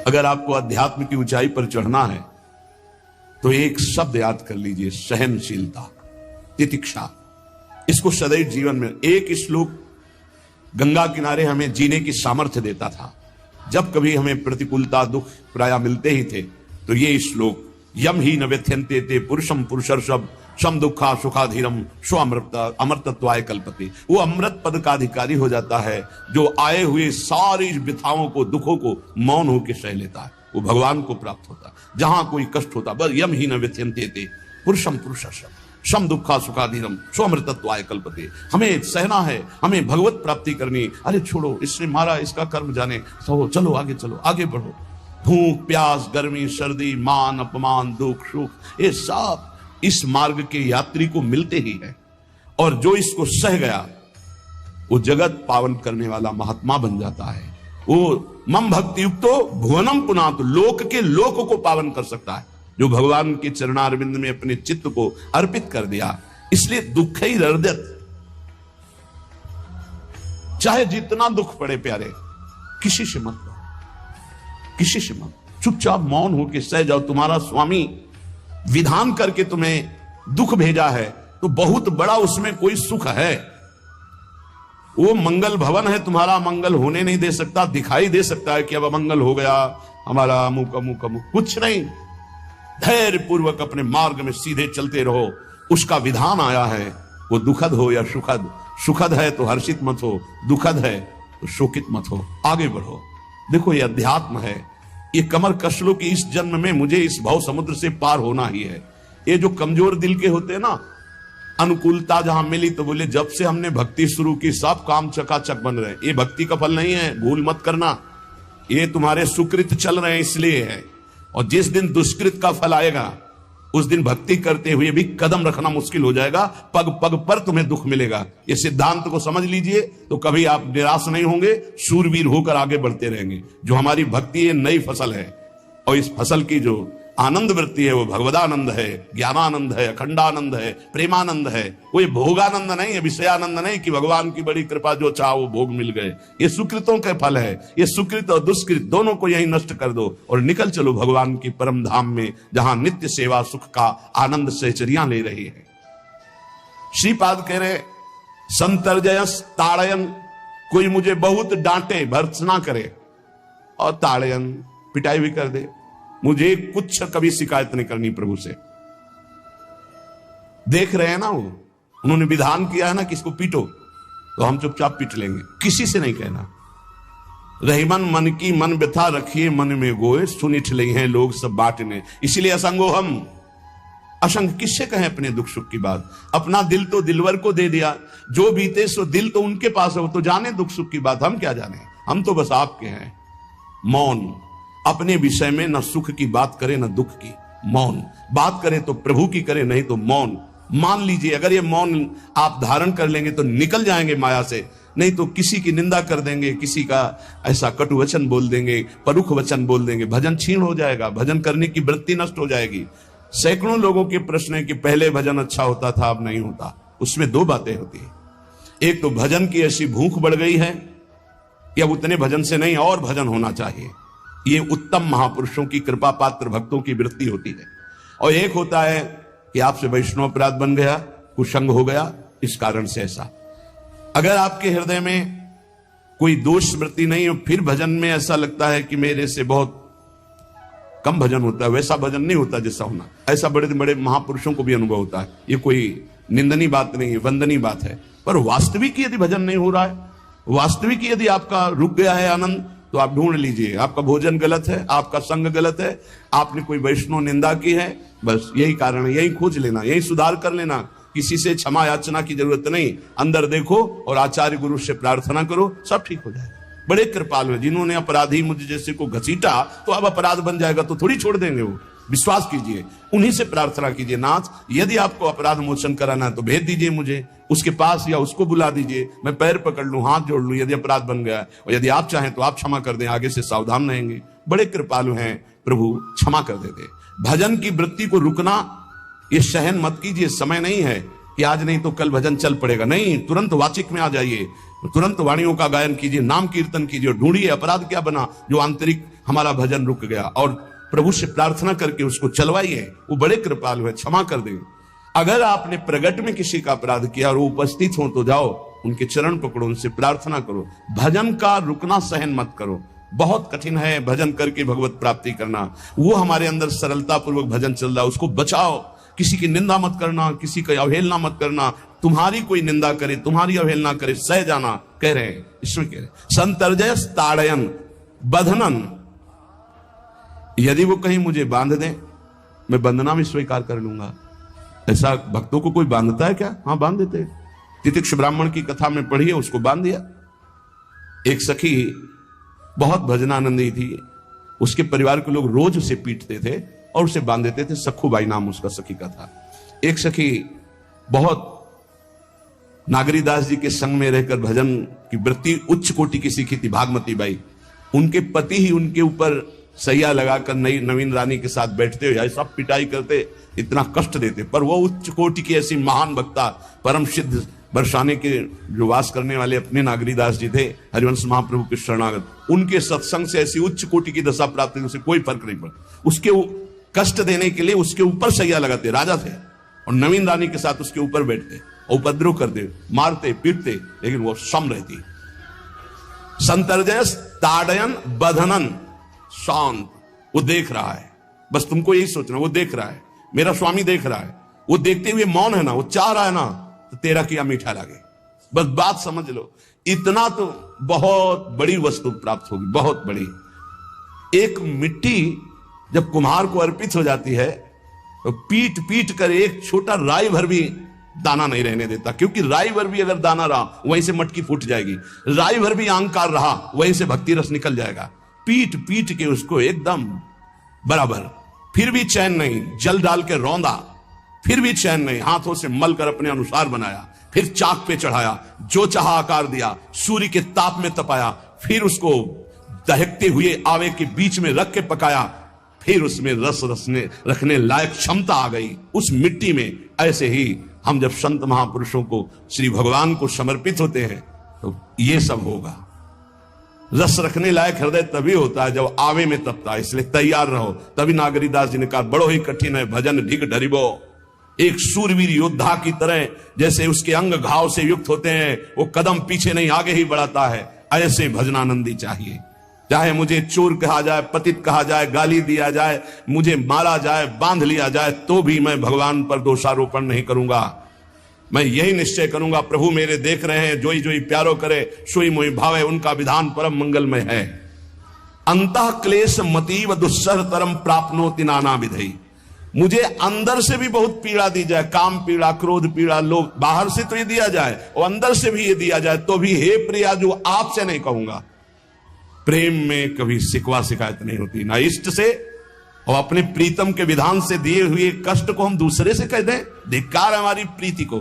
अगर आपको अध्यात्म की ऊंचाई पर चढ़ना है तो एक शब्द याद कर लीजिए, सहनशीलता, तितिक्षा। इसको सदैव जीवन में, एक श्लोक गंगा किनारे हमें जीने की सामर्थ्य देता था। जब कभी हमें प्रतिकूलता दुख प्राय मिलते ही थे तो ये श्लोक, यम ही न व्यथ्यन्ते ते पुरुषम पुरुषर्षभ सम दुखा सुखाधीरम स्व अमृतत्वाय कल्पते। वो अमृत पद का अधिकारी हो जाता है जो आए हुए सारी व्यथाओं को, दुखों को मौन होकर सह लेता है। वो भगवान को प्राप्त होता है। जहां कोई कष्ट होता, बस यम ही न व्यथ्यन्ते ते पुरुषम पुरुषर्षभ सम दुखा सुखाधीरम स्व अमृतत्वाय कल्पते। हमें सहना है, हमें भगवत प्राप्ति करनी। अरे छोड़ो, इसने मारा, इसका कर्म जाने, तो चलो आगे, चलो आगे बढ़ो। भूख प्यास गर्मी सर्दी मान अपमान दुख सुख, ये सब इस मार्ग के यात्री को मिलते ही है। और जो इसको सह गया वो जगत पावन करने वाला महात्मा बन जाता है। वो मम भक्ति युक्तो भुवनम पुनातु, लोक के लोक को पावन कर सकता है जो भगवान के चरणारविंद में अपने चित्त को अर्पित कर दिया। इसलिए दुख ही हृदयत, चाहे जितना दुख पड़े प्यारे, किसी से मत लो, किसी से मत, चुपचाप मौन होकर सह जाओ। तुम्हारा स्वामी विधान करके तुम्हें दुख भेजा है तो बहुत बड़ा उसमें कोई सुख है। वो मंगल भवन है, तुम्हारा मंगल होने नहीं दे सकता। दिखाई दे सकता है कि अब अमंगल हो गया हमारा, अमुक अमुक अमुक, कुछ नहीं। धैर्य पूर्वक अपने मार्ग में सीधे चलते रहो। उसका विधान आया है, वो दुखद हो या सुखद, सुखद है तो हर्षित मत हो, दुखद है तो शोकित मत हो, आगे बढ़ो। देखो ये अध्यात्म है। ये कमर कस लो कि इस जन्म में मुझे इस भव समुद्र से पार होना ही है। ये जो कमजोर दिल के होते हैं ना, अनुकूलता जहां मिली तो बोले जब से हमने भक्ति शुरू की सब काम चकाचक बन रहे। ये भक्ति का फल नहीं है, भूल मत करना। ये तुम्हारे सुकृत चल रहे हैं इसलिए है। और जिस दिन दुष्कृत का फल आएगा उस दिन भक्ति करते हुए भी कदम रखना मुश्किल हो जाएगा। पग पग पर तुम्हें दुख मिलेगा। ये सिद्धांत को समझ लीजिए तो कभी आप निराश नहीं होंगे, शूरवीर होकर आगे बढ़ते रहेंगे। जो हमारी भक्ति ये नई फसल है और इस फसल की जो आनंद वृत्ति है वो भगवदानंद है, ज्ञानानंद है, अखंडानंद है, प्रेमानंद है। वो ये भोगानंद नहीं है, विषयानंद नहीं कि भगवान की बड़ी कृपा जो चाहो वो भोग मिल गए। ये सुकृतों के फल है। ये सुकृत और दुष्कृत दोनों को यही नष्ट कर दो और निकल चलो भगवान की परम धाम में, जहां नित्य सेवा सुख का आनंद सहचरियां ले रही है। श्रीपाद कह रहे, संतर्जयस ताड़यन, कोई मुझे बहुत डांटे भर्त्सना करे और ताड़यन पिटाई भी कर दे, मुझे कुछ कभी शिकायत नहीं करनी प्रभु से। देख रहे हैं ना, वो उन्होंने विधान किया है ना कि इसको पीटो, तो हम चुपचाप पीट लेंगे, किसी से नहीं कहना। रहीमन मन की मन व्यथा रखिए मन में गोए, सुनिठ ले हैं लोग सब बांटने। इसीलिए असंगो हम, असंग किससे कहें अपने दुख सुख की बात। अपना दिल तो दिलवर को दे दिया, जो बीते सो दिल तो उनके पास है, वो तो जाने दुख सुख की बात, हम क्या जाने। हम तो बस आपके हैं। मौन, अपने विषय में न सुख की बात करे न दुख की, मौन बात करे तो प्रभु की करे, नहीं तो मौन। मान लीजिए अगर ये मौन आप धारण कर लेंगे तो निकल जाएंगे माया से, नहीं तो किसी की निंदा कर देंगे, किसी का ऐसा कटु वचन बोल देंगे, परुख वचन बोल देंगे, भजन छीन हो जाएगा, भजन करने की वृत्ति नष्ट हो जाएगी। सैकड़ों लोगों के प्रश्न है कि पहले भजन अच्छा होता था अब नहीं होता। उसमें दो बातें होती है, एक तो भजन की ऐसी भूख बढ़ गई है कि अब उतने भजन से नहीं और भजन होना चाहिए। ये उत्तम महापुरुषों की कृपा पात्र भक्तों की वृत्ति होती है। और एक होता है कि आपसे वैष्णव अपराध बन गया, कुसंग हो गया, इस कारण से ऐसा। अगर आपके हृदय में कोई दोष वृत्ति नहीं हो, फिर भजन में ऐसा लगता है कि मेरे से बहुत कम भजन होता है, वैसा भजन नहीं होता जैसा होना। ऐसा बड़े बड़े महापुरुषों को भी अनुभव होता है। ये कोई निंदनीय बात नहीं है, वंदनीय बात है। पर वास्तविक यदि भजन नहीं हो रहा है, वास्तविक यदि आपका रुक गया है आनंद, तो आप ढूंढ लीजिए आपका भोजन गलत है, आपका संग गलत है, आपने कोई वैष्णव निंदा की है, बस यही कारण है। यही खोज लेना, यही सुधार कर लेना। किसी से क्षमा याचना की जरूरत नहीं, अंदर देखो और आचार्य गुरु से प्रार्थना करो, सब ठीक हो जाएगा। बड़े कृपालु है। जिन्होंने अपराधी मुझे जैसे को घसीटा तो अब अपराध बन जाएगा तो थोड़ी छोड़ देंगे वो। विश्वास कीजिए, उन्हीं से प्रार्थना कीजिए, नाथ यदि आपको अपराध मोचन कराना है तो भेज दीजिए मुझे उसके पास, या उसको बुला दीजिए, मैं पैर पकड़ लूं, हाथ जोड़ लूं यदि अपराध बन गया। और यदि आप चाहें तो आप क्षमा कर दें, आगे से सावधान रहेंगे। बड़े कृपालु हैं प्रभु, क्षमा कर देते। भजन की वृत्ति को रुकना, ये सहन मत कीजिए। समय नहीं है कि आज नहीं तो कल भजन चल पड़ेगा, नहीं, तुरंत वाचिक में आ जाइए, तुरंत वाणियों का गायन कीजिए, नाम कीर्तन कीजिए, ढूंढिए अपराध क्या बना जो आंतरिक हमारा भजन रुक गया, और प्रभु से प्रार्थना करके उसको चलवाइए, वो बड़े कृपालु है, क्षमा कर देंगे। अगर आपने प्रगट में किसी का अपराध किया और वो उपस्थित हो तो जाओ, उनके चरण पकड़ो, उनसे प्रार्थना करो। भजन का रुकना सहन मत करो, बहुत कठिन है भजन करके भगवत प्राप्ति करना। वो हमारे अंदर सरलता पूर्वक भजन चल रहा है, उसको बचाओ। किसी की निंदा मत करना, किसी का अवहेलना मत करना। तुम्हारी कोई निंदा करे, तुम्हारी अवहेलना करे, सह जाना, कह रहे हैं, इसमें कह रहे संतर्जय ताड़यन बंधनन। यदि वो कहीं मुझे बांध दे, मैं बंधना भी स्वीकार कर लूंगा। ऐसा भक्तों को कोई बांधता है क्या? हाँ, बांध देते। तितिक्ष ब्राह्मण की कथा में पढ़िए, उसको बांध दिया। एक सखी बहुत भजनानंदी थी, उसके परिवार के लोग रोज उसे पीटते थे और उसे बांध देते थे। सखुबाई नाम उसका सखी का था। एक सखी बहुत नागरीदास जी के संग में रहकर भजन की वृत्ति उच्च कोटि की सीखी थी, भागमती बाई। उनके पति ही उनके ऊपर सैया लगाकर नवीन रानी के साथ बैठते हुए ऐसा पिटाई करते, इतना कष्ट देते, पर वो उच्च कोटि की ऐसी महान वक्ता, परम सिद्ध बरसाने के जो वास करने वाले अपने नागरीदास जी थे, हरिवंश महाप्रभु के शरणागत, उनके सत्संग से ऐसी उच्च कोटि की दशा प्राप्त हुई, उसे कोई फर्क नहीं पड़ा। उसके कष्ट देने के लिए उसके ऊपर सैया लगाते, राजा थे, और नवीन रानी के साथ उसके ऊपर बैठते, उपद्रव करते, मारते पीटते, लेकिन वो सम रहती। संतर्जय ताड़यन बंधनन, शांत। वो देख रहा है, बस तुमको यही सोचना, वो देख रहा है, मेरा स्वामी देख रहा है। वो देखते हुए मौन है ना, वो चाह रहा है ना, तो तेरा किया मीठा लगे। बस बात समझ लो, इतना तो बहुत बड़ी वस्तु प्राप्त होगी, बहुत बड़ी। एक मिट्टी जब कुम्हार को अर्पित हो जाती है तो पीट पीट कर एक छोटा राई भर भी दाना नहीं रहने देता, क्योंकि राई भर भी अगर दाना रहा वहीं से मटकी फूट जाएगी, राई भर भी अहंकार रहा वहीं से भक्ति रस निकल जाएगा। पीट पीट के उसको एकदम बराबर, फिर भी चैन नहीं, जल डाल के रौंदा, फिर भी चैन नहीं, हाथों से मल कर अपने अनुसार बनाया, फिर चाक पे चढ़ाया, जो चाहा आकार दिया, सूर्य के ताप में तपाया, फिर उसको दहकते हुए आवे के बीच में रख के पकाया, फिर उसमें रस रखने लायक क्षमता आ गई उस मिट्टी में। ऐसे ही हम जब संत महापुरुषों को, श्री भगवान को समर्पित होते हैं तो ये सब होगा। रस रखने लायक हृदय तभी होता है जब आवे में तपता है, इसलिए तैयार रहो। तभी नागरीदास जी ने कहा, बड़ो ही कठिन है भजन ढिग ढरिबो। एक सूरवीर योद्धा की तरह जैसे उसके अंग घाव से युक्त होते हैं, वो कदम पीछे नहीं आगे ही बढ़ाता है, ऐसे भजनानंदी चाहिए। चाहे मुझे चोर कहा जाए, पतित कहा जाए, गाली दिया जाए, मुझे मारा जाए, बांध लिया जाए, तो भी मैं भगवान पर दोषारोपण नहीं करूंगा। मैं यही निश्चय करूंगा, प्रभु मेरे देख रहे हैं, जोई जोई प्यारो करे सोई मोई भावे, उनका विधान परम मंगलमय है। अंतः क्लेश मतीव दुस्सह तरम प्राप्नोति नाना विधि। मुझे अंदर से भी बहुत पीड़ा दी जाए, काम पीड़ा, क्रोध पीड़ा, लोग बाहर से तो ये दिया जाए और अंदर से भी ये दिया जाए, तो भी हे प्रिया जो आपसे नहीं कहूंगा। प्रेम में कभी शिकवा शिकायत नहीं होती, ना इष्ट से और अपने प्रीतम के विधान से दिए हुए कष्ट को हम दूसरे से कह दें। धिक्कार हमारी प्रीति को,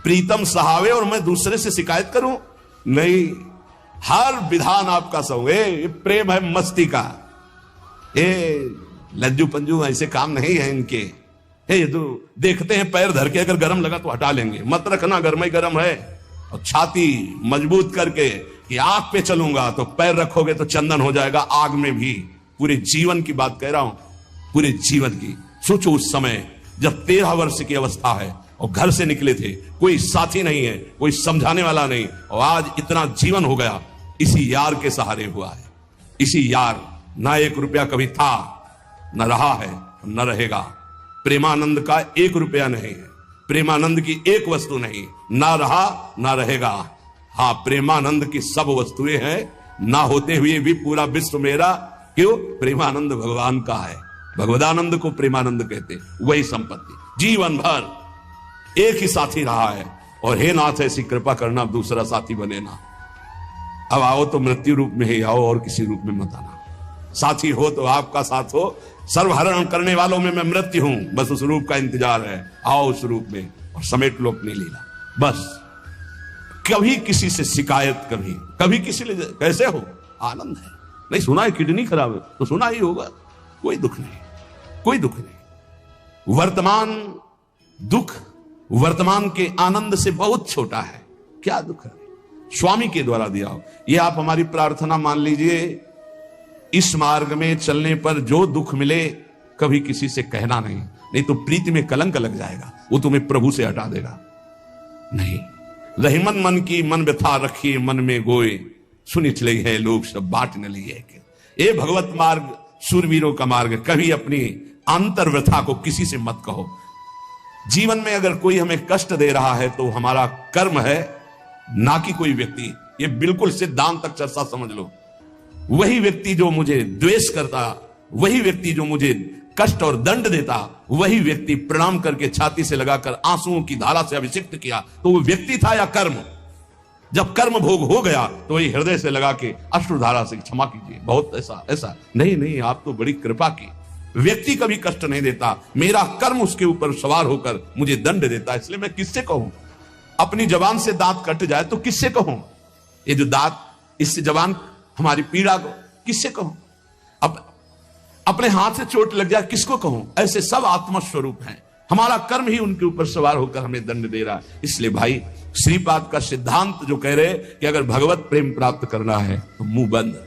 प्रीतम सहावे और मैं दूसरे से शिकायत करूं? नहीं, हर विधान आपका सहो। ये प्रेम है मस्ती का, ये लज्जू पंजू ऐसे काम नहीं है इनके। ये तो देखते हैं पैर धर के, अगर गर्म लगा तो हटा लेंगे, मत रखना गर्म ही गर्म है। और छाती मजबूत करके कि आग पे चलूंगा तो पैर रखोगे तो चंदन हो जाएगा आग में भी। पूरे जीवन की बात कह रहा हूं, पूरे जीवन की। सोचो उस समय जब 13 वर्ष की अवस्था है और घर से निकले थे, कोई साथी नहीं है, कोई समझाने वाला नहीं, और आज इतना जीवन हो गया, इसी यार के सहारे हुआ है। इसी यार, ना 1 रुपया कभी था, न रहा है, न रहेगा। प्रेमानंद का 1 रुपया नहीं है, प्रेमानंद की एक वस्तु नहीं, ना रहा ना रहेगा। हाँ, प्रेमानंद की सब वस्तुएं हैं, ना होते हुए भी पूरा विश्व मेरा। क्यों? प्रेमानंद भगवान का है, भगवदानंद को प्रेमानंद कहते, वही संपत्ति। जीवन भर एक ही साथी रहा है, और हे नाथ ऐसी कृपा करना अब दूसरा साथी बने ना। अब आओ तो मृत्यु रूप में ही आओ, और किसी रूप में मत आना। साथी हो तो आपका साथ हो, सर्वहरण करने वालों में मैं मृत्यु हूं, बस उस रूप का इंतजार है। आओ उस रूप में और समेट लो अपनी लीला। बस कभी किसी से शिकायत, कभी किसी लिए कैसे हो, आनंद है। नहीं सुना है किडनी खराब है तो सुना ही होगा, कोई दुख नहीं, कोई दुख नहीं। वर्तमान दुख वर्तमान के आनंद से बहुत छोटा है। क्या दुख है? स्वामी के द्वारा दिया हो। ये आप हमारी प्रार्थना मान लीजिए इस मार्ग में चलने पर जो दुख मिले कभी किसी से कहना नहीं, नहीं तो प्रीति में कलंक लग जाएगा, वो तुम्हें प्रभु से हटा देगा। नहीं, रहीमन मन की मन व्यथा रखिए मन में गोए, सुनी चले है लोग सब बाट न लिए। ये भगवत मार्ग सूरवीरों का मार्ग। कभी अपनी अंतर व्यथा को किसी से मत कहो। जीवन में अगर कोई हमें कष्ट दे रहा है तो हमारा कर्म है, ना कि कोई व्यक्ति। ये बिल्कुल सिद्धांत तक चर्चा समझ लो। वही व्यक्ति जो मुझे द्वेष करता, वही व्यक्ति जो मुझे कष्ट और दंड देता, वही व्यक्ति प्रणाम करके छाती से लगाकर आंसुओं की धारा से अभिषिक्त किया, तो वो व्यक्ति था या कर्म? जब कर्म भोग हो गया तो वही हृदय से लगा के अश्रुधारा से क्षमा कीजिए, बहुत ऐसा नहीं, आप तो बड़ी कृपा की। व्यक्ति कभी कष्ट नहीं देता, मेरा कर्म उसके ऊपर सवार होकर मुझे दंड देता, इसलिए मैं किससे कहूं? अपनी जबान से दांत कट जाए तो किससे कहूं? ये जो दांत, इससे जबान हमारी पीड़ा को किससे कहूं? अब अपने हाथ से चोट लग जाए किसको कहूं? ऐसे सब आत्मा स्वरूप हैं, हमारा कर्म ही उनके ऊपर सवार होकर हमें दंड दे रहा है। इसलिए भाई श्रीपाद का सिद्धांत जो कह रहे कि अगर भगवत प्रेम प्राप्त करना है तो मुंह बंद।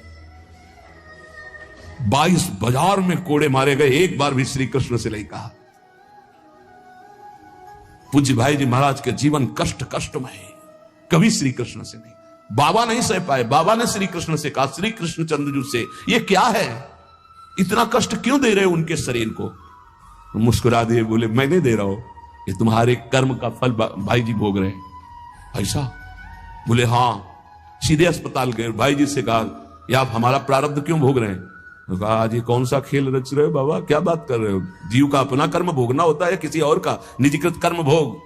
22 बाजार में कोड़े मारे गए, एक बार भी श्री कृष्ण से नहीं कहा। पूज्य भाई जी महाराज के जीवन कष्टमय, कभी श्री कृष्ण से नहीं। बाबा नहीं सह पाए, बाबा ने श्री कृष्ण से कहा, श्री कृष्ण चंद्रजू से, ये क्या है, इतना कष्ट क्यों दे रहे हो उनके शरीर को? मुस्कुरा दिए, बोले मैं नहीं दे रहा हूं, ये तुम्हारे कर्म का फल भाई जी भोग रहे हैं। ऐसा? बोले हाँ। सीधे अस्पताल गए, भाई जी से कहा, ये आप हमारा प्रारब्ध क्यों भोग रहे हैं? तो कहा, आज ये कौन सा खेल रच रहे हो बाबा, क्या बात कर रहे हो? जीव का अपना कर्म भोगना होता है, किसी और का निजीकृत कर्म भोग?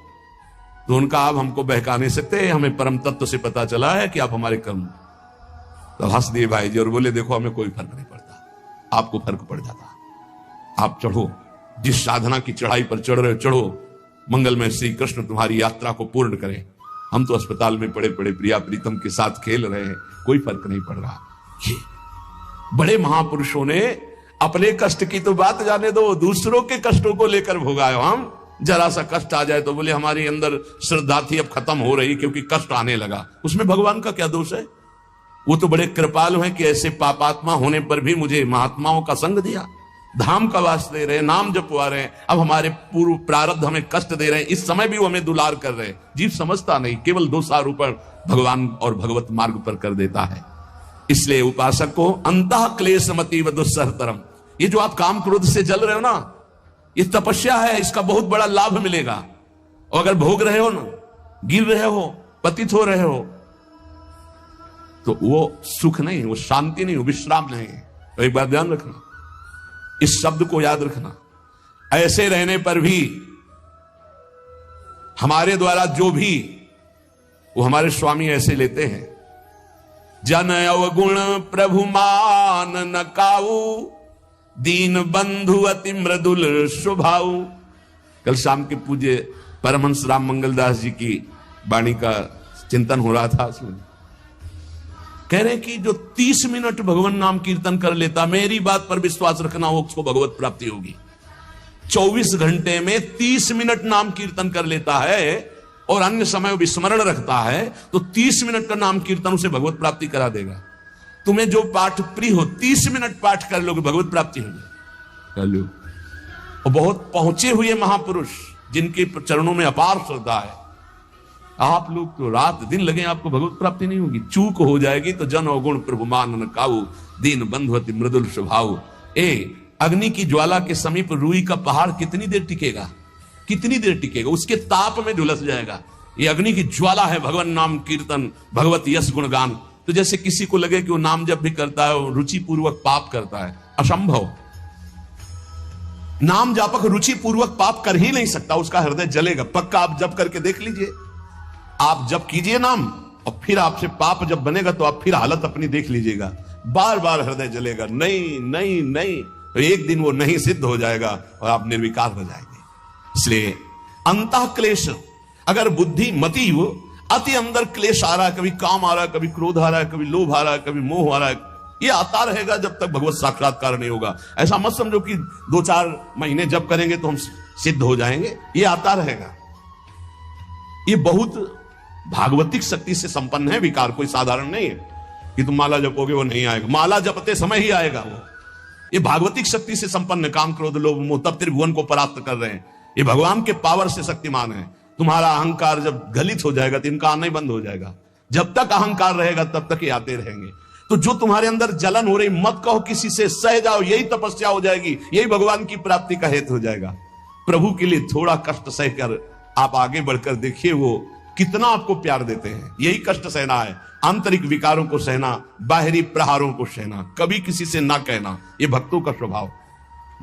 तो उनका आप हमको बहका नहीं सकते, हमें परम तत्व से पता चला है कि आप हमारे कर्म। तो हंस दिए भाई जी और बोले, देखो हमें कोई फर्क नहीं पड़ता, आपको फर्क पड़ जाता। आप चढ़ो, जिस साधना की चढ़ाई पर चढ़ रहे हो चढ़ो, मंगलमय श्री कृष्ण तुम्हारी यात्रा को पूर्ण करें। हम तो अस्पताल में पड़े पड़े प्रिया प्रीतम के साथ खेल रहे हैं, कोई फर्क नहीं पड़ रहा। ये बड़े महापुरुषों ने अपने कष्ट की तो बात जाने दो, दूसरों के कष्टों को लेकर भोगाए। हम जरा सा कष्ट आ जाए तो बोले हमारी अंदर श्रद्धा थी अब खत्म हो रही क्योंकि कष्ट आने लगा। उसमें भगवान का क्या दोष है? वो तो बड़े कृपालु हैं कि ऐसे पापात्मा होने पर भी मुझे महात्माओं का संग दिया, धाम का वास दे रहे, नाम जपवा रहे। अब हमारे पूर्व प्रारब्ध हमें कष्ट दे रहे हैं, इस समय भी वो हमें दुलार कर रहे हैं। जीव समझता नहीं, केवल दोषारोपण भगवान और भगवत मार्ग पर कर देता है। इसलिए उपासक को अंतः क्लेश मतीव दुस्सहतरम, ये जो आप काम क्रोध से जल रहे हो ना, ये तपस्या है, इसका बहुत बड़ा लाभ मिलेगा। और अगर भोग रहे हो ना, गिर रहे हो, पतित हो रहे हो, तो वो सुख नहीं, वो शांति नहीं, वो विश्राम नहीं। तो एक बात ध्यान रखना, इस शब्द को याद रखना। ऐसे रहने पर भी हमारे द्वारा जो भी वो हमारे स्वामी ऐसे लेते हैं, जन अवगुण प्रभु मान न काऊ, दीन बंधु अति मृदुल स्वभाव। कल शाम के पूज्य परमहंस राम मंगलदास जी की वाणी का चिंतन हो रहा था, कह रहे कि जो 30 मिनट भगवान नाम कीर्तन कर लेता, मेरी बात पर विश्वास रखना, हो उसको भगवत प्राप्ति होगी। 24 घंटे में 30 मिनट नाम कीर्तन कर लेता है और अन्य समय विस्मरण रखता है, तो 30 मिनट का नाम कीर्तन उसे भगवत प्राप्ति करा देगा। तुम्हें जो पाठ प्रिय हो 30 मिनट पाठ कर लोगे, भगवत प्राप्ति हो जाए कर लो। और बहुत पहुंचे हुए महापुरुष जिनके चरणों में अपार श्रद्धा है, आप लोग तो रात दिन लगे, आपको भगवत प्राप्ति नहीं होगी। चूक हो जाएगी तो जन अवगुण प्रभु मान न काऊ, दीन बंधु अति मृदुल स्वभाव। अग्नि की ज्वाला के समीप रुई का पहाड़ कितनी देर टिकेगा? कितनी देर टिकेगा? उसके ताप में झुलस जाएगा। ये अग्नि की ज्वाला है भगवान नाम कीर्तन, भगवत यश गुणगान। तो जैसे किसी को लगे कि वो नाम जब भी करता है वो रुचि पूर्वक पाप करता है, असंभव। नाम जापक रुचि पूर्वक पाप कर ही नहीं सकता, उसका हृदय जलेगा। पक्का आप जप करके देख लीजिए, आप जप कीजिए नाम और फिर आपसे पाप जब बनेगा तो आप फिर हालत अपनी देख लीजिएगा, बार बार हृदय जलेगा, नहीं नहीं नहीं। तो एक दिन वो नहीं सिद्ध हो जाएगा और आप निर्विकार हो जाएंगे। इसलिए अंतः क्लेश, अगर बुद्धि मति वो अति अंदर क्लेश आ रहा है, कभी काम आ रहा है, कभी क्रोध आ रहा है, कभी लोभ आ रहा है, कभी मोह आ रहा है, ये आता रहेगा जब तक भगवत साक्षात्कार नहीं होगा। ऐसा मत समझो कि 2-4 महीने जब करेंगे तो हम सिद्ध हो जाएंगे, ये आता रहेगा। ये बहुत भागवतिक शक्ति से संपन्न है विकार, कोई साधारण नहीं है। कि तुम माला जपोगे वो नहीं आएगा, माला जपते समय ही आएगा वो। ये भागवतिक शक्ति से संपन्न, काम क्रोध लोभ मोह तब त्रिभुवन को प्राप्त कर रहे हैं। ये भगवान के पावर से शक्तिमान है। तुम्हारा अहंकार जब गलित हो जाएगा तो इनका आना ही बंद हो जाएगा। जब तक अहंकार रहेगा तब तक ये आते रहेंगे। तो जो तुम्हारे अंदर जलन हो रही, मत कहो किसी से, सह जाओ, यही तपस्या हो जाएगी, यही भगवान की प्राप्ति का हेतु हो जाएगा। प्रभु के लिए थोड़ा कष्ट सहकर आप आगे बढ़कर देखिए वो कितना आपको प्यार देते हैं। यही कष्ट सहना है, आंतरिक विकारों को सहना, बाहरी प्रहारों को सहना, कभी किसी से ना कहना, ये भक्तों का स्वभाव।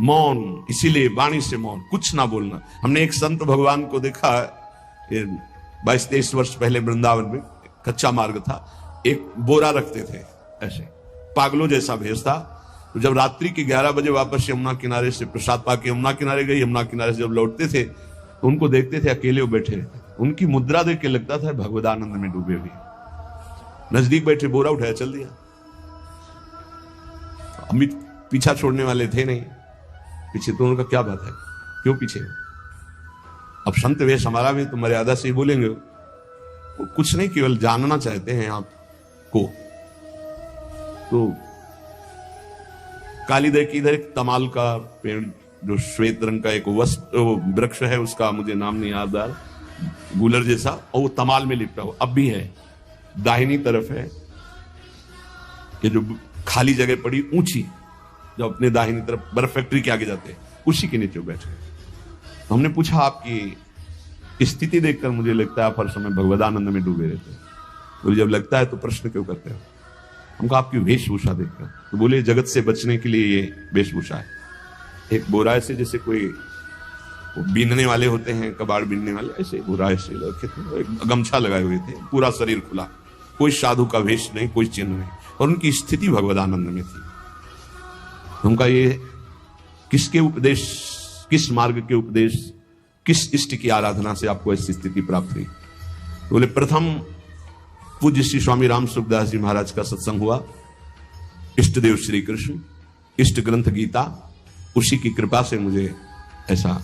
मौन, इसीलिए वाणी से मौन, कुछ ना बोलना। हमने एक संत भगवान को देखा 22-23 वर्ष पहले वृंदावन में, कच्चा मार्ग था, एक बोरा रखते थे ऐसे, पागलों जैसा भेष था। तो जब रात्रि के 11 बजे वापस यमुना किनारे से प्रसाद पाके यमुना किनारे गए, यमुना किनारे से जब लौटते थे तो उनको देखते थे अकेले वो बैठे रहते। उनकी मुद्रा देख के लगता था भगवदानंद में डूबे हुए। नजदीक बैठे, बोरा उठाया, चल दिया। अमित पीछा छोड़ने वाले थे नहीं, पीछे तो उनका क्या बात है, क्यों पीछे? अब संत वेश हमारा भी तो मर्यादा से ही बोलेंगे, वो कुछ नहीं, केवल जानना चाहते हैं आपको। तो कालीदय की इधर एक तमाल का पेड़, जो श्वेत रंग का एक वृक्ष है, उसका मुझे नाम नहीं याद आ रहा, गूलर जैसा, और वो तमाल में लिपटा हो, अब भी है। दाहिनी तरफ है कि जो खाली जगह पड़ी ऊंची, जो अपने दाहिनी तरफ बर्फ फैक्ट्री के आगे जाते हैं, उसी के नीचे बैठे। तो हमने पूछा आपकी स्थिति देखकर मुझे लगता है आप हर समय भगवदानंद में डूबे रहते हैं। तो जब लगता है तो प्रश्न क्यों करते हो? हमको आपकी वेशभूषा देखकर। तो बोले जगत से बचने के लिए ये वेशभूषा है। एक बोरा ऐसे जैसे कोई बीनने वाले होते हैं, कबाड़ बीनने वाले, ऐसे बोरा ऐसे रखे थे, गमछा लगाए हुए थे, पूरा शरीर खुला, कोई साधु का वेश नहीं, कोई चिन्ह नहीं, और उनकी स्थिति भगवदानंद में थी। उनका ये किसके उपदेश, किस मार्ग के उपदेश, किस इष्ट की आराधना से आपको ऐसी स्थिति प्राप्त हुई? बोले प्रथम पूज्य श्री स्वामी राम सुखदास जी महाराज का सत्संग हुआ, इष्ट देव श्री कृष्ण, इष्ट ग्रंथ गीता, उसी की कृपा से मुझे ऐसा,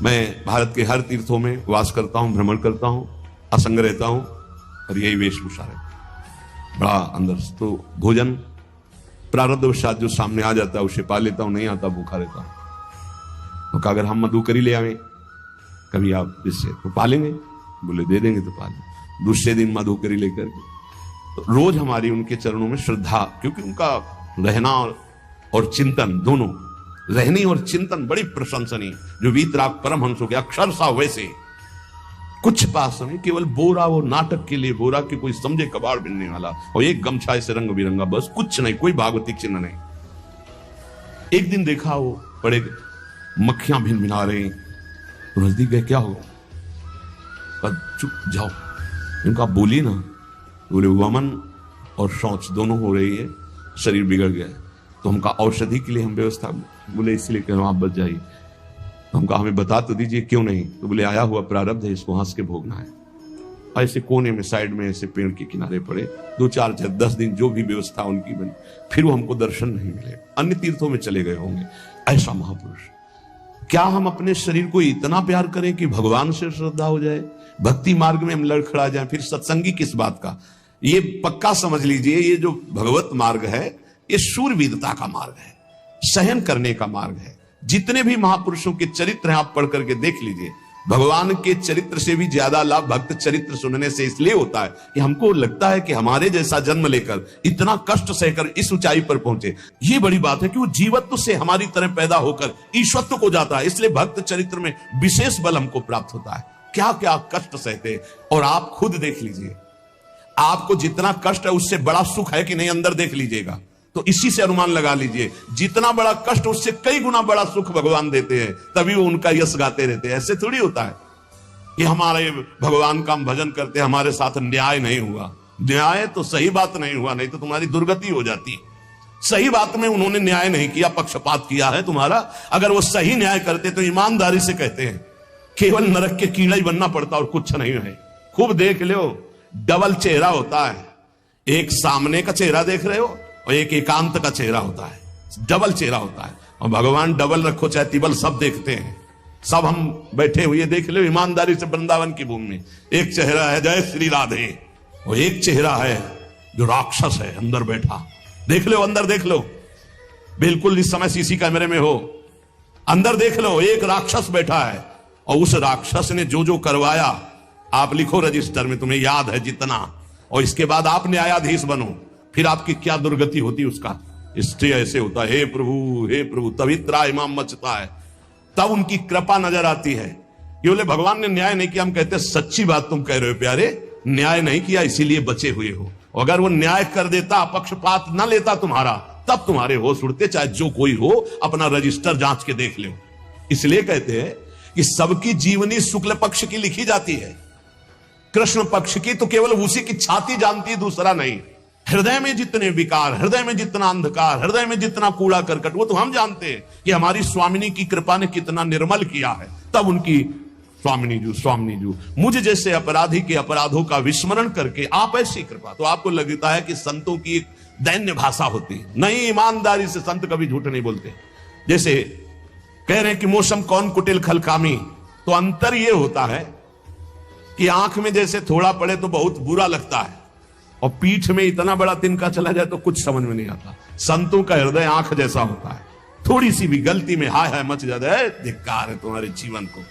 मैं भारत के हर तीर्थों में वास करता हूं, भ्रमण करता हूं, असंग रहता हूं, और यही वेशभूषा है। बड़ा अंदर तो भोजन प्रारब्धवशात जो सामने आ जाता है उसे पा लेता हूं, नहीं आता भूखा रहता हूं। तो अगर हम मधुकरी ले आवे कभी आप इससे तो पालेंगे, बोले दे देंगे तो पालेंगे। दूसरे दिन मधुकरी लेकर तो रोज हमारी उनके चरणों में श्रद्धा, क्योंकि उनका रहना और चिंतन दोनों, रहनी और चिंतन बड़ी प्रशंसनीय। जो वीतराग परमहंसों के अक्षर सा वैसे कुछ पास नहीं, केवल बोरा, वो नाटक के लिए बोरा के कोई समझे कबाड़ बिनने वाला, और एक गमछा ऐसे रंग बिरंगा, बस कुछ नहीं, कोई भागवतिक चिन्ह नहीं। एक दिन देखा वो बड़े मक्खियां भिन भिना रही, तो नजदीक गए, क्या हो? चुप जाओ, इनका बोली ना। बोले वमन और शौच दोनों हो रही है, शरीर बिगड़ गया। तो हमका औषधि के लिए हम व्यवस्था, बोले इसलिए कह रहा हूं आप बच जाइए। तो हमका हमें बता तो दीजिए क्यों नहीं? तो बोले आया हुआ प्रारब्ध है, इसको हंस के भोगना है। ऐसे कोने में साइड में ऐसे पेड़ के किनारे पड़े 2-4-10 दिन जो भी व्यवस्था उनकी बनी, फिर वो हमको दर्शन नहीं मिले, अन्य तीर्थों में चले गए होंगे। ऐसा महापुरुष। क्या हम अपने शरीर को इतना प्यार करें कि भगवान से श्रद्धा हो जाए, भक्ति मार्ग में हम लड़खड़ा जाए? फिर सत्संगी किस बात का? ये पक्का समझ लीजिए, ये जो भगवत मार्ग है ये शूरवीरता का मार्ग है, सहन करने का मार्ग है। जितने भी महापुरुषों के चरित्र हैं आप पढ़ करके देख लीजिए, भगवान के चरित्र से भी ज्यादा लाभ भक्त चरित्र सुनने से इसलिए होता है कि हमको लगता है कि हमारे जैसा जन्म लेकर इतना कष्ट सहकर इस ऊंचाई पर पहुंचे। ये बड़ी बात है कि वो जीवत्व से हमारी तरह पैदा होकर ईश्वरत्व को जाता है, इसलिए भक्त चरित्र में विशेष बल हमको प्राप्त होता है। क्या क्या कष्ट सहते, और आप खुद देख लीजिए, आपको जितना कष्ट है उससे बड़ा सुख है कि नहीं, अंदर देख लीजिएगा तो इसी से अनुमान लगा लीजिए। जितना बड़ा कष्ट उससे कई गुना बड़ा सुख भगवान देते हैं, तभी वो उनका यश गाते रहते हैं। ऐसे थोड़ी होता है कि हमारे भगवान का हम भजन करते हैं, हमारे साथ न्याय नहीं हुआ। न्याय तो सही बात नहीं हुआ, नहीं तो तुम्हारी दुर्गति हो जाती। सही बात में उन्होंने न्याय नहीं किया, पक्षपात किया है तुम्हारा। अगर वो सही न्याय करते तो ईमानदारी से कहते हैं, केवल नरक के कीड़ा ही बनना पड़ता और कुछ नहीं है। खूब देख लो, डबल चेहरा होता है, एक सामने का चेहरा देख रहे हो और एक एकांत का चेहरा होता है, डबल चेहरा होता है। और भगवान डबल रखो चाहे तिबल, सब देखते हैं। सब हम बैठे हुए देख लो ईमानदारी से वृंदावन की भूमि में, एक चेहरा है जय श्री राधे, और एक चेहरा है जो राक्षस है अंदर बैठा, देख लो अंदर देख लो, बिल्कुल इस समय सीसी कैमरे में हो, अंदर देख लो, एक राक्षस बैठा है और उस राक्षस ने जो जो करवाया आप लिखो रजिस्टर में, तुम्हें याद है जितना, और इसके बाद आप न्यायाधीश बनो, फिर आपकी क्या दुर्गति होती उसका। इससे ऐसे होता है, हे प्रभु तभी त्राहिमाम मचता है, तब उनकी कृपा नजर आती है। ये बोले भगवान ने न्याय नहीं किया, हम कहते सच्ची बात तुम कह रहे हो प्यारे, न्याय नहीं किया इसीलिए बचे हुए हो। अगर वो न्याय कर देता, पक्षपात न लेता तुम्हारा, तब तुम्हारे होश उड़ते, चाहे जो कोई हो, अपना रजिस्टर जांच के देख लो। इसलिए कहते हैं कि सबकी जीवनी शुक्ल पक्ष की लिखी जाती है, कृष्ण पक्ष की तो केवल उसी की छाती जानती है, दूसरा नहीं। हृदय में जितने विकार, हृदय में जितना अंधकार, हृदय में जितना कूड़ा करकट, वो तो हम जानते हैं कि हमारी स्वामिनी की कृपा ने कितना निर्मल किया है। तब उनकी स्वामिनी जू मुझ जैसे अपराधी के अपराधों का विस्मरण करके आप ऐसी कृपा, तो आपको लगता है कि संतों की एक दैन्य भाषा होती है। नहीं, ईमानदारी से संत कभी झूठ नहीं बोलते। जैसे कह रहे हैं कि मौसम कौन कुटिल खलकामी, तो अंतर यह होता है कि आंख में जैसे थोड़ा पड़े तो बहुत बुरा लगता है, और पीठ में इतना बड़ा तिनका चला जाए तो कुछ समझ में नहीं आता। संतों का हृदय आंख जैसा होता है, थोड़ी सी भी गलती में हाय हाय मच जाता है, धिक्कार है तुम्हारे जीवन को,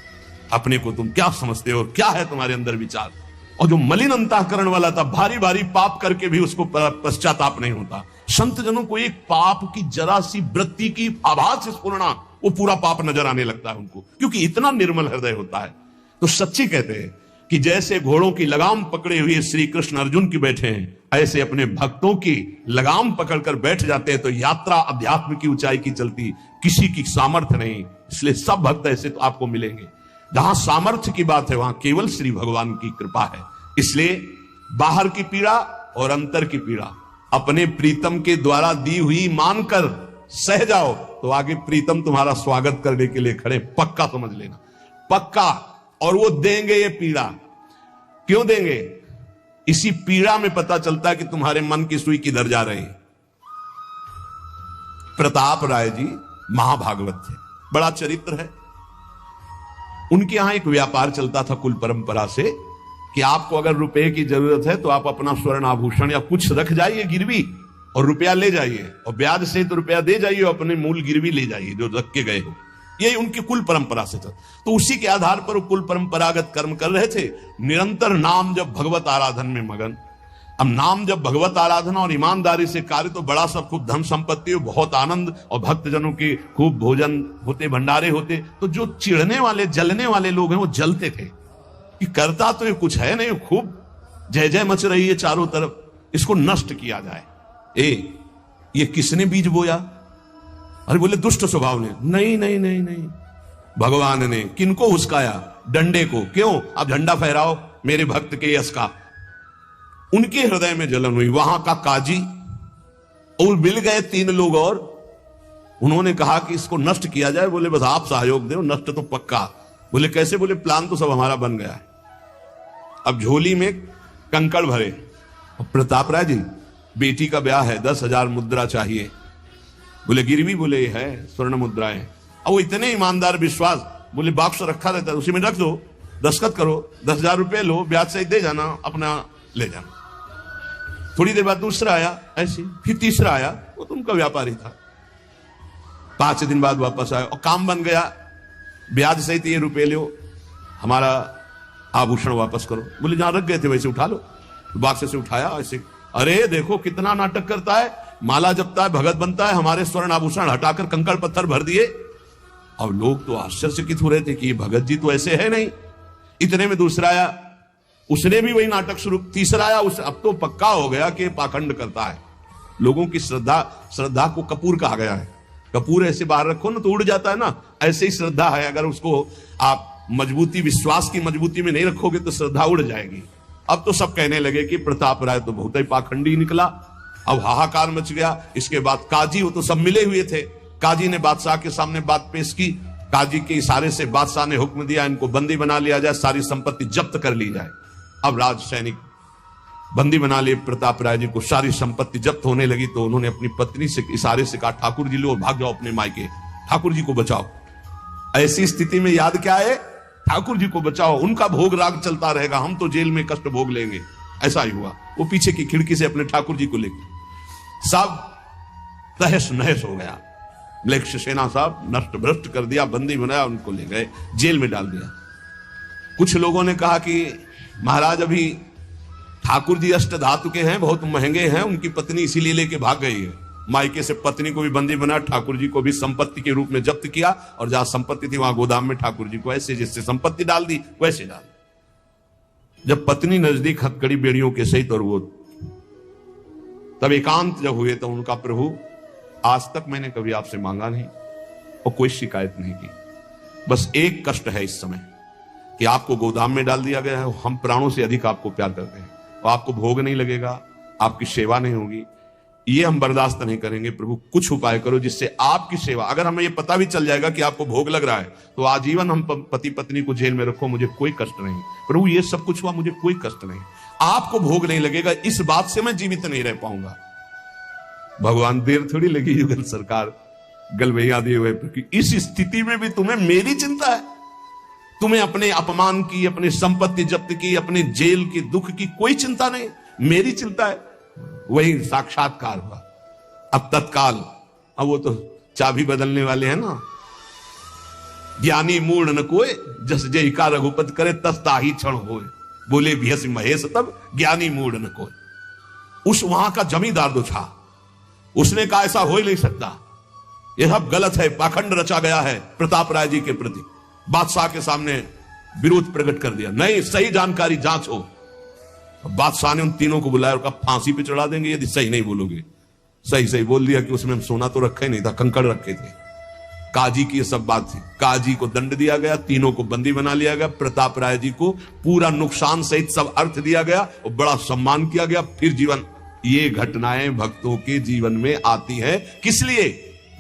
अपने को तुम क्या समझते हो, क्या है तुम्हारे अंदर विचार। और जो मलिन अंतःकरण वाला था, भारी भारी पाप करके भी उसको पश्चाताप नहीं होता। संत जनों को एक पाप की जरा सी वृत्ति की आभास स्फुरना, वो पूरा पाप नजर आने लगता है उनको, क्योंकि इतना निर्मल हृदय होता है। तो सच्ची कहते हैं कि जैसे घोड़ों की लगाम पकड़े हुए श्री कृष्ण अर्जुन की बैठे हैं, ऐसे अपने भक्तों की लगाम पकड़कर बैठ जाते हैं, तो यात्रा अध्यात्म की ऊंचाई की चलती, किसी की सामर्थ्य नहीं। इसलिए सब भक्त ऐसे तो आपको मिलेंगे। जहां सामर्थ्य की बात है वहां केवल श्री भगवान की कृपा है। इसलिए बाहर की पीड़ा और अंतर की पीड़ा अपने प्रीतम के द्वारा दी हुई मानकर सह जाओ, तो आगे प्रीतम तुम्हारा स्वागत करने के लिए खड़े, पक्का समझ लेना, पक्का। और वो देंगे ये पीड़ा, क्यों देंगे? इसी पीड़ा में पता चलता है कि तुम्हारे मन की सुई किधर जा रही। प्रताप राय जी महाभागवत थे, बड़ा चरित्र है। उनके यहां एक व्यापार चलता था कुल परंपरा से कि आपको अगर रुपए की जरूरत है तो आप अपना स्वर्ण आभूषण या कुछ रख जाइए गिरवी, और रुपया ले जाइए, और ब्याज से तो रुपया दे जाइए, अपने मूल गिरवी ले जाइए जो रख के गए हो। यही उनकी कुल परंपरा से था। तो उसी के आधार पर वो कुल परंपरागत कर्म कर रहे थे, निरंतर नाम जब भगवत आराधन में मगन। अब नाम जब भगवत आराधना और ईमानदारी से कार्य, तो बड़ा सब खूब धन संपत्ति, बहुत आनंद, और भक्तजनों के खूब भोजन होते, भंडारे होते। तो जो चिढ़ने वाले जलने वाले लोग हैं वो जलते थे कि करता तो ये कुछ है नहीं, खूब जय जय मच रही है चारों तरफ, इसको नष्ट किया जाए। ये किसने बीज बोया? अरे बोले दुष्ट स्वभाव ने। नहीं नहीं नहीं नहीं, भगवान ने। किनको हुस्काया? डंडे को। क्यों? अब झंडा फहराओ मेरे भक्त के यश का। उनके हृदय में जलन हुई। वहां का काजी और मिल गए 3 लोग, और उन्होंने कहा कि इसको नष्ट किया जाए। बोले बस आप सहयोग दो, नष्ट तो पक्का। बोले कैसे? बोले प्लान तो सब हमारा बन गया है। अब झोली में कंकड़ भरे, और प्रताप राय जी बेटी का ब्याह है, 10,000 मुद्रा चाहिए। बोले गिरवी? बोले है स्वर्ण मुद्राएं। अब वो इतने ईमानदार विश्वास, बोले बॉक्स रखा रहता है उसी में रख दो, दस्तखत करो, 10,000 रुपए लो, ब्याज से दे जाना, अपना ले जाना। थोड़ी देर बाद दूसरा आया ऐसी, फिर तीसरा आया, वो तो उनका व्यापारी था। 5 दिन बाद वापस आया और काम बन गया, ब्याज सहित ये रुपए लो, हमारा आभूषण वापस करो। बोले जहां रख गए थे वैसे उठा लो। बॉक्स से उठाया ऐसे, अरे देखो कितना नाटक करता है, माला जपता है, भगत बनता है, हमारे स्वर्ण आभूषण हटाकर कंकड़ पत्थर भर दिए। अब लोग तो आश्चर्यचकित हो रहे थे कि ये भगत जी तो ऐसे है नहीं। इतने में दूसरा आया, उसने भी वही नाटक शुरू। तीसरा आया, उस अब तो पक्का हो गया कि पाखंड करता है। लोगों की श्रद्धा को कपूर कहा गया है। कपूर ऐसे बाहर रखो ना तो उड़ जाता है ना, ऐसे ही श्रद्धा है। अगर उसको आप मजबूती, विश्वास की मजबूती में नहीं रखोगे तो श्रद्धा उड़ जाएगी। अब तो सब कहने लगे कि प्रताप राय तो बहुत ही पाखंडी निकला। अब हाहाकार मच गया। इसके बाद काजी, वो तो सब मिले हुए थे, काजी ने बादशाह के सामने बात पेश की। काजी के इशारे से बादशाह ने हुक्म दिया इनको बंदी बना लिया जाए, सारी संपत्ति जब्त कर ली जाए। अब राज सैनिक बंदी बना लिए प्रताप राय जी को, सारी संपत्ति जब्त होने लगी। तो उन्होंने अपनी पत्नी से इशारे से कहा ठाकुर जी लो और भाग जाओ अपने मायके, ठाकुर जी को बचाओ। ऐसी स्थिति में याद क्या है? ठाकुर जी को बचाओ, उनका भोग राग चलता रहेगा, हम तो जेल में कष्ट भोग लेंगे। ऐसा ही हुआ। वो पीछे की खिड़की से अपने ठाकुर जी को लेकर सब तहस नहस हो गया। म्लेच्छ सेना साहब नष्ट भ्रष्ट कर दिया, बंदी बनाया, उनको ले गए, जेल में डाल दिया। कुछ लोगों ने कहा कि महाराज अभी ठाकुर जी अष्ट धातु के हैं, बहुत महंगे हैं, उनकी पत्नी इसीलिए लेके भाग गई है। मायके से पत्नी को भी बंदी बनाया, ठाकुर जी को भी संपत्ति के रूप में जब्त किया, और जहां संपत्ति थी वहां गोदाम में ठाकुर जी को ऐसे जैसे संपत्ति डाल दी वैसे डाल दी। जब पत्नी नजदीक हथकड़ी बेड़ियों के सहित, और वो तब एकांत जब हुए तो उनका प्रभु आज तक मैंने कभी आपसे मांगा नहीं और कोई शिकायत नहीं की, बस एक कष्ट है इस समय कि आपको गोदाम में डाल दिया गया है, हम प्राणों से अधिक आपको प्यार करते हैं, और आपको भोग नहीं लगेगा, आपकी सेवा नहीं होगी, ये हम बर्दाश्त नहीं करेंगे। प्रभु कुछ उपाय करो जिससे आपकी सेवा, अगर हमें ये पता भी चल जाएगा कि आपको भोग लग रहा है तो आजीवन हम पति पत्नी को जेल में रखो, मुझे कोई कष्ट नहीं। प्रभु ये सब कुछ हुआ, मुझे कोई कष्ट नहीं, आपको भोग नहीं लगेगा, इस बात से मैं जीवित नहीं रह पाऊंगा। भगवान देर थोड़ी लगी युगल सरकार गलवैया दिए हुए, इस स्थिति में भी तुम्हें मेरी चिंता है, तुम्हें अपने अपमान की, अपनी संपत्ति जब्त की, अपने जेल की दुख की कोई चिंता नहीं, मेरी चिंता है। वही साक्षात्कार हुआ। अब तत्काल, अब वो तो चाबी बदलने वाले हैं ना, ज्ञानी मूढ़ न कोय जस जय का रघुपत करे तस ताही क्षण होए, बोले भियस महेश तब ज्ञानी मूढ़ न कोय। उस वहां का जमींदार जो था उसने कहा ऐसा हो ही नहीं सकता, यह सब गलत है, पाखंड रचा गया है प्रताप राय जी के प्रति। बादशाह के सामने विरोध प्रकट कर दिया, नहीं सही जानकारी जांच हो। बादशाह ने उन तीनों को बुलाया और कहा फांसी पे चढ़ा देंगे यदि सही नहीं बोलोगे। सही सही बोल दिया कि उसमें सोना तो रखा ही नहीं था, कंकड़ रखे थे। काजी की ये सब बात थी। काजी को दंड दिया गया, तीनों को बंदी बना लिया गया, प्रताप राय जी को पूरा नुकसान सहित सब अर्थ दिया गया और बड़ा सम्मान किया गया। फिर जीवन, ये घटनाएं भक्तों के जीवन में आती है, किस लिए?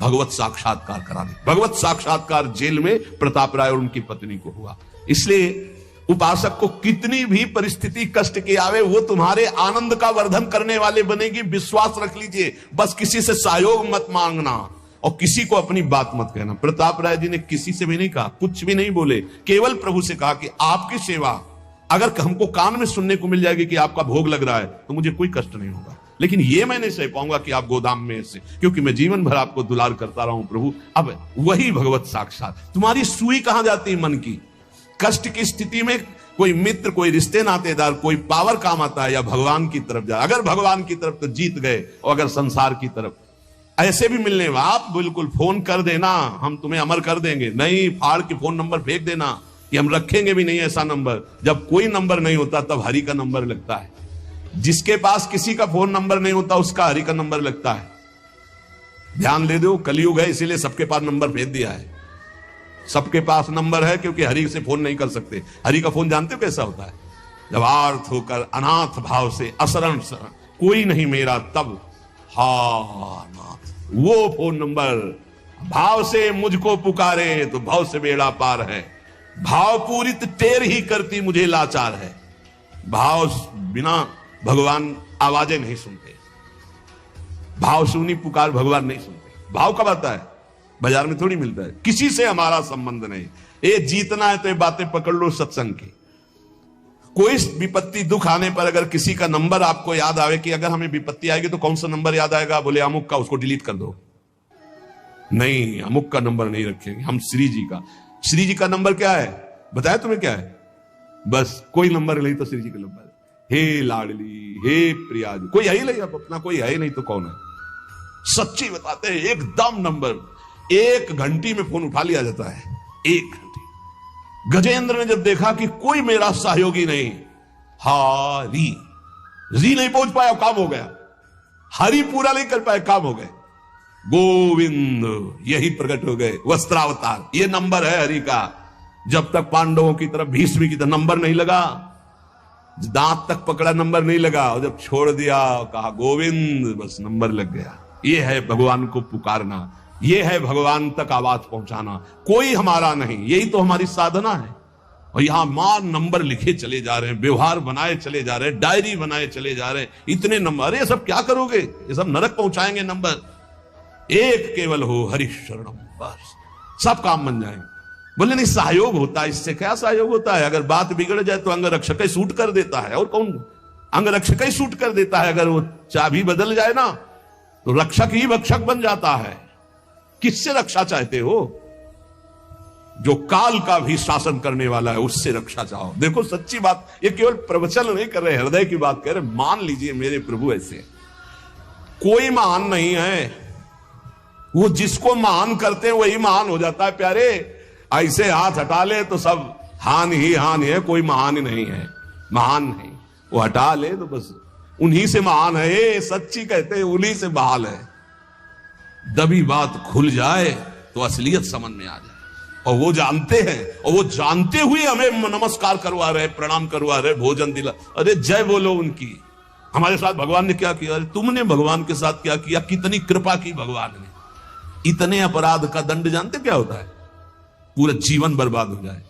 भगवत साक्षात्कार कराने। भगवत साक्षात्कार जेल में प्रताप राय और उनकी पत्नी को हुआ। इसलिए उपासक को कितनी भी परिस्थिति कष्ट की आवे, वो तुम्हारे आनंद का वर्धन करने वाले बनेगी, विश्वास रख लीजिए। बस किसी से सहयोग मत मांगना और किसी को अपनी बात मत कहना। प्रताप राय जी ने किसी से भी नहीं कहा, कुछ भी नहीं बोले, केवल प्रभु से कहा कि आपकी सेवा अगर हमको कान में सुनने को मिल जाएगी कि आपका भोग लग रहा है तो मुझे कोई कष्ट नहीं होगा, लेकिन ये मैं नहीं सह पाऊंगा कि आप गोदाम में ऐसे, क्योंकि मैं जीवन भर आपको दुलार करता रहा हूं प्रभु। अब वही भगवत साक्षात। तुम्हारी सुई कहां जाती है? मन की। कष्ट की स्थिति में कोई मित्र, कोई रिश्ते नातेदार, कोई पावर काम आता है या भगवान की तरफ जा? अगर भगवान की तरफ तो जीत गए, और अगर संसार की तरफ ऐसे भी मिलने, आप बिल्कुल फोन कर देना, हम तुम्हें अमर कर देंगे, नहीं फाड़ के फोन नंबर फेंक देना कि हम रखेंगे भी नहीं ऐसा नंबर। जब कोई नंबर नहीं होता तब हरि का नंबर लगता है। जिसके पास किसी का फोन नंबर नहीं होता उसका हरि का नंबर लगता है। ध्यान ले दो, कलयुग है इसीलिए सबके पास नंबर भेज दिया है। सबके पास नंबर है क्योंकि हरि से फोन नहीं कर सकते। हरि का फोन जानते हो कैसा होता है? जब आर्थ होकर अनाथ भाव से असरण कोई नहीं मेरा, तब हा नाथ, वो फोन नंबर भाव से मुझको पुकारे तो भाव से बेड़ा पार है, भाव पूरित टेर ही करती मुझे लाचार है। भाव बिना भगवान आवाजें नहीं सुनते, भाव सुनी पुकार भगवान नहीं सुनते। भाव कब आता है? बाजार में थोड़ी मिलता है। किसी से हमारा संबंध नहीं। ये जीतना है तो ये बातें पकड़ लो सत्संग की। कोई विपत्ति दुख आने पर अगर किसी का नंबर आपको याद आवे कि अगर हमें विपत्ति आएगी तो कौन सा नंबर याद आएगा? बोले अमुक का, उसको डिलीट कर दो। नहीं, अमुक का नंबर नहीं रखेंगे हम, श्री जी का। श्री जी का नंबर क्या है बताया तुम्हें? क्या है? बस कोई नंबर नहीं तो श्री जी का नंबर, हे लाडली, हे प्रिया जी, कोई है ही नहीं अब अपना, कोई है ही नहीं तो कौन है? सच्ची बताते हैं, एकदम नंबर 1 घंटी में फोन उठा लिया जाता है। 1 घंटी। गजेंद्र ने जब देखा कि कोई मेरा सहयोगी नहीं, हरी जी नहीं पहुंच पाया, काम हो गया। हरि पूरा नहीं कर पाए, काम हो गए। गोविंद यही प्रकट हो गए, वस्त्रावतार। ये नंबर है हरि का। जब तक पांडवों की तरफ, भीष्म की तरफ नंबर नहीं लगा, दांत तक पकड़ा नंबर नहीं लगा, और जब छोड़ दिया कहा गोविंद, बस नंबर लग गया। ये है भगवान को पुकारना, ये है भगवान तक आवाज पहुंचाना। कोई हमारा नहीं, यही तो हमारी साधना है। और यहां मां नंबर लिखे चले जा रहे हैं, व्यवहार बनाए चले जा रहे हैं, डायरी बनाए चले जा रहे हैं, इतने नंबर। अरे ये सब क्या करोगे? ये सब नरक पहुंचाएंगे नंबर। एक केवल हो हरि शरणम, बस सब काम बन जाएंगे। बोले नहीं, सहयोग होता है। इससे क्या सहयोग होता है? अगर बात बिगड़ जाए तो अंग रक्षक सूट कर देता है, और कौन अंगरक्षक ही सूट कर देता है। अगर वो चाबी बदल जाए ना तो रक्षक ही भक्षक बन जाता है। किससे रक्षा चाहते हो? जो काल का भी शासन करने वाला है, उससे रक्षा चाहो। देखो सच्ची बात, ये केवल प्रवचन नहीं कर रहे, हृदय की बात कह रहे। मान लीजिए मेरे प्रभु ऐसे, कोई महान नहीं है, वो जिसको महान करते हैं वही महान हो जाता है प्यारे। ऐसे हाथ हटा ले तो सब हान ही हान है, कोई महान ही नहीं है, महान नहीं। वो हटा ले तो बस उन्हीं से महान है। सच्ची कहते हैं उन्हीं से बहाल है। दबी बात खुल जाए तो असलियत समझ में आ जाए। और वो जानते हैं, और वो जानते हुए हमें नमस्कार करवा रहे, प्रणाम करवा रहे, भोजन दिला। अरे जय बोलो उनकी। हमारे साथ भगवान ने क्या किया? अरे तुमने भगवान के साथ क्या किया? कितनी कृपा की भगवान ने। इतने अपराध का दंड जानते क्या होता है? पूरा जीवन बर्बाद हो जाए।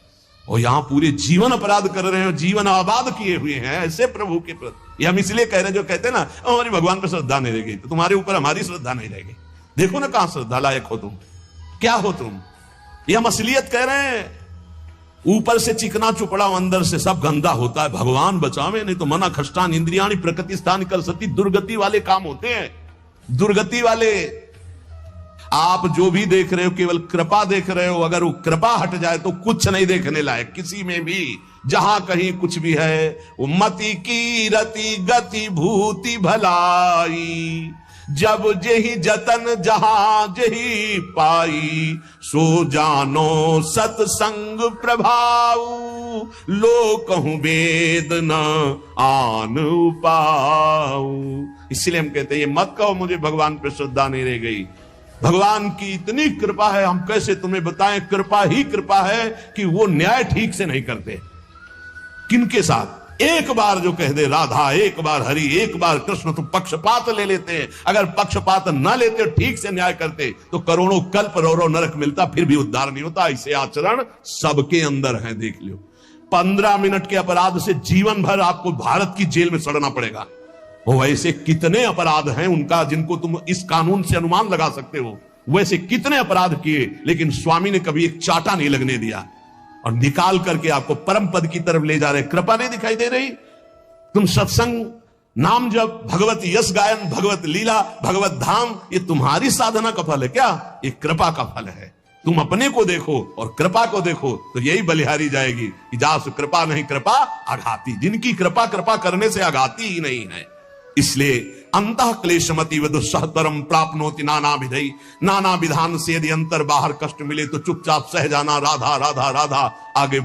और यहां पूरे जीवन अपराध कर रहे हो, जीवन आबाद किए हुए हैं ऐसे प्रभु के प्रति। ये हम इसलिए कह रहे हैं, जो कहते हैं ना हमारी भगवान पर श्रद्धा नहीं रह गई, तो तुम्हारे ऊपर हमारी श्रद्धा नहीं रह गई। देखो ना कहां श्रद्धा लायक हो तुम, क्या हो तुम। ये हम असलियत कह रहे हैं। ऊपर से चिकना चुपड़ा, अंदर से सब गंदा होता है। भगवान बचावे, नहीं तो मना खष्टान इंद्रियाणी प्रकृति स्थान कर सती। दुर्गति वाले काम होते हैं, दुर्गति वाले। आप जो भी देख रहे हो केवल कृपा देख रहे हो। अगर वो कृपा हट जाए तो कुछ नहीं देखने लायक किसी में भी। जहां कहीं कुछ भी है वो मति की रति गति भूति भलाई। जब जेहि जतन जहां जेहि पाई, सो जानो सत्संग प्रभाव। लो कहूं वेद न आन पाऊ। इसलिए हम कहते हैं ये मत कहो मुझे भगवान पे श्रद्धा नहीं रह गई। भगवान की इतनी कृपा है, हम कैसे तुम्हें बताएं। कृपा ही कृपा है कि वो न्याय ठीक से नहीं करते। किनके साथ? एक बार जो कह दे राधा, एक बार हरि, एक बार कृष्ण, तो पक्षपात ले लेते हैं। अगर पक्षपात न लेते, ठीक से न्याय करते, तो करोड़ों कल्प रो नरक मिलता, फिर भी उद्धार नहीं होता। ऐसे आचरण सबके अंदर है, देख लो। 15 मिनट के अपराध से जीवन भर आपको भारत की जेल में सड़ना पड़ेगा। वो ऐसे कितने अपराध हैं उनका, जिनको तुम इस कानून से अनुमान लगा सकते हो। वैसे कितने अपराध किए, लेकिन स्वामी ने कभी एक चाटा नहीं लगने दिया, और निकाल करके आपको परम पद की तरफ ले जा रहे। कृपा नहीं दिखाई दे रही? तुम सत्संग, नाम जप, भगवत यश गायन, भगवत लीला, भगवत धाम, ये तुम्हारी साधना का फल है क्या? ये कृपा का फल है। तुम अपने को देखो और कृपा को देखो, तो यही बलिहारी जाएगी। जासु कृपा नहीं कृपा आघाती। जिनकी कृपा कृपा करने से आघाती ही नहीं है। इसलिए अंतः क्लेशमति दुस्सहतरम प्राप्नोति नाना विधि। नाना विधान से यदि अंतर बाहर कष्ट मिले तो चुपचाप सह जाना। राधा राधा राधा, आगे